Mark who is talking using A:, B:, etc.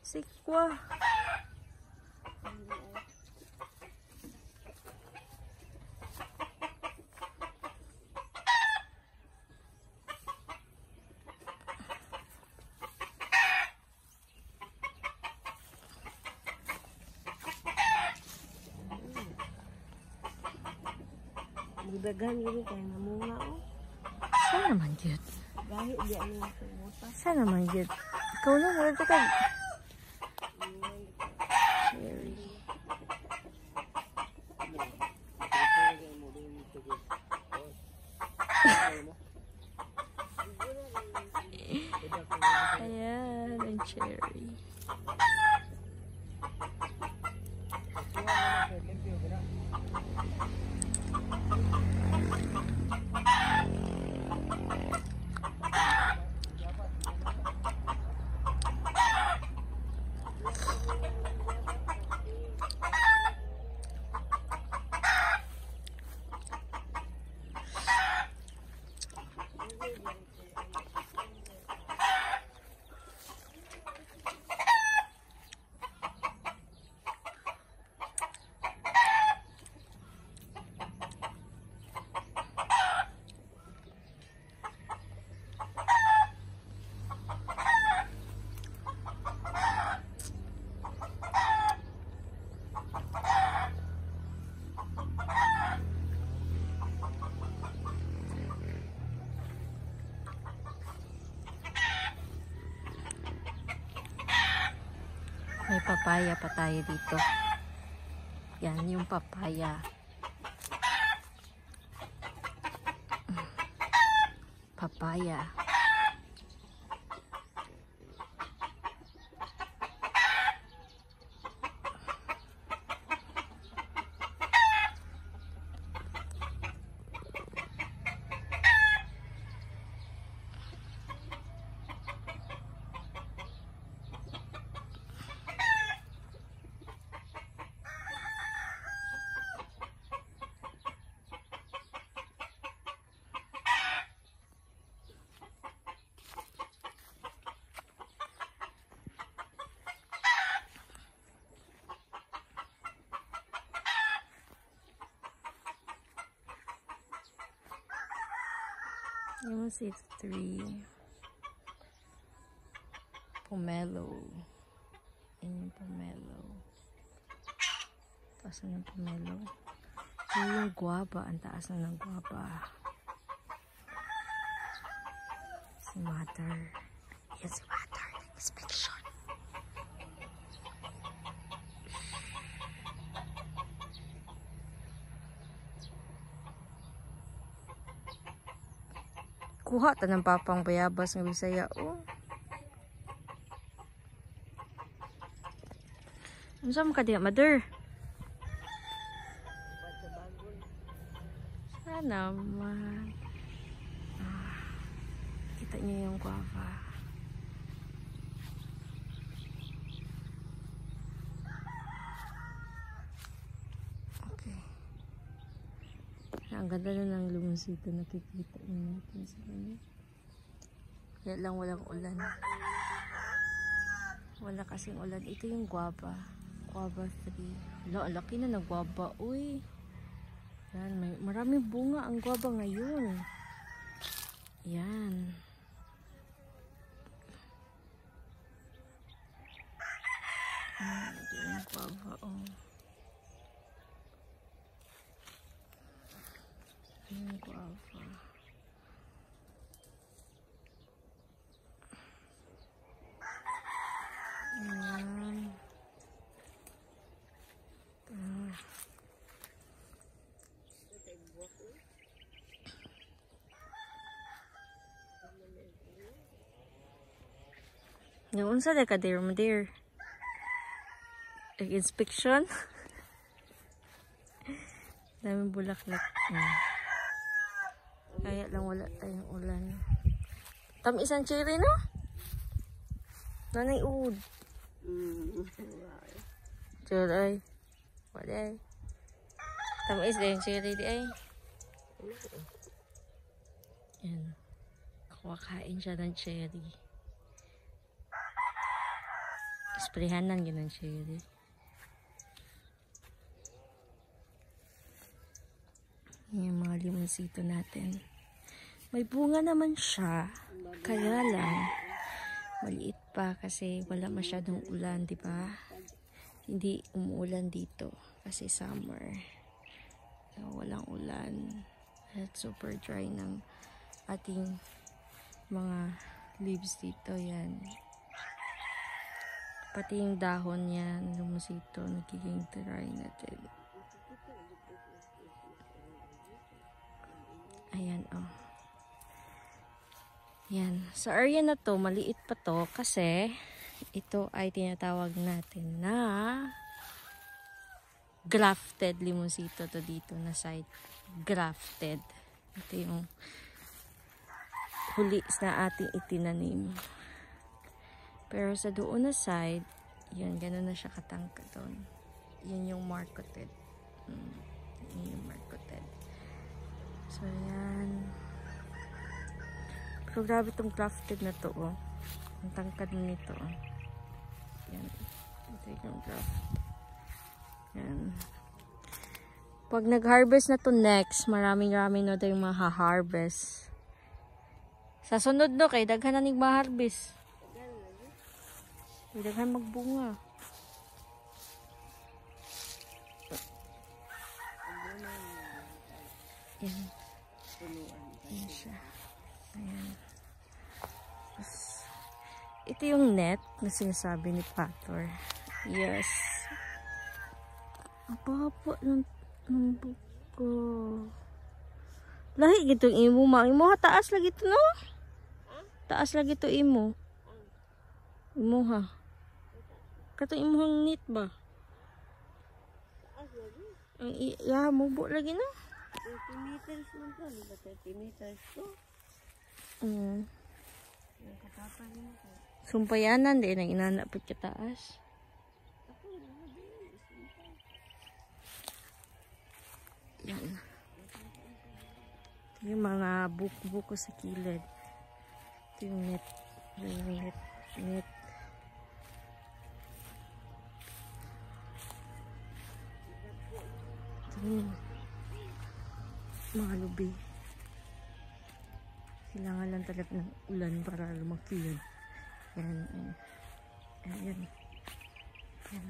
A: Sikwa.
B: Daghan yun kaya namunga o.
A: Saan naman yun?
B: Dahil di ano yung sumuta.
A: Saan naman yun? Ikaw na, wala ka. Cherry. Ayan, ang cherry. May papaya pa tayo dito. Yan yung papaya. Papaya. Yung si 3 pomelo. Yung pomelo. Taas na yung pomelo. Yung guava. Ang taas na ng guava. Si mother. Yan si mother. Inspection. Kuha ta ng papang bayabas ng Bisaya. Oh. Ano ka diya, mother? Sana man. Kita niyo yung guava. Okay. Ang ganda na ng lumusito. Nakikita niyo natin sa kanya. Kaya lang walang ulan. Wala kasing ulan. Ito yung guava. Guava 3. Wala, laki na ng guava. Uy. Yan, maraming bunga ang guava ngayon. Yan. Ito yung guava. Oh. Yung guava. Ayan. Yung unsa na ka there mo there? Inspection? Daming bulaklak. Kaya lang wala tayong ulan. Tamis ang cherry, no? Nanay uod. Cherry. Wala ay. Tamis na yung cherry di ay. Yan. Kuwakain siya ng cherry. Sprayhanan yun ang cherry. Yung mga limonsito natin. May bunga naman siya. Kaya lang, maliit pa kasi wala masyadong ulan, di ba? Hindi umuulan dito kasi summer. So, walang ulan. At super dry ng ating mga leaves dito. Yan. Pati yung dahon yan, lumusito, nagiging dry natin. Ayan, oh. Yan. Sa area na to, maliit pa to kasi ito ay tinatawag natin na grafted limonsito to dito na site. Grafted. Ito yung huli na ating itinanim. Pero sa doon na side, yan, gano'n na siya katangka doon. Yan yung marketed. Yan yung marketed. So, yan. Pero grabe itong grafted na to, oh. Ang tangkad nito, oh. Yan. Ito yung grafted. Yan. Pag nag-harvest na to next, maraming na tayong maha-harvest. Sa sunod no, kay daghan na ning ma-harvest. Daghan magbunga. Yan. Yan siya. Ayan. Ito yung net na sinasabi ni Pator. Yes. Ang papa ng buko. Lahi gitong imo, ma. Imo ha, taas lagi ito, no? Taas lagi ito imo. Imo ha. Katong imuhang net ba? Ang mubo lagi, no?
B: 30 meters man to. Di ba 30 meters to? Yung katapal yun ko.
A: Sumpayanan, di na inanapit ka taas. Yan. Ito yung mga buko sa kilid. Ito yung net. Ito yung net. Net. Ito yung mga lubi. Kailangan lang talaga ng ulan para lumaki yun. Yan. Yan. Yan.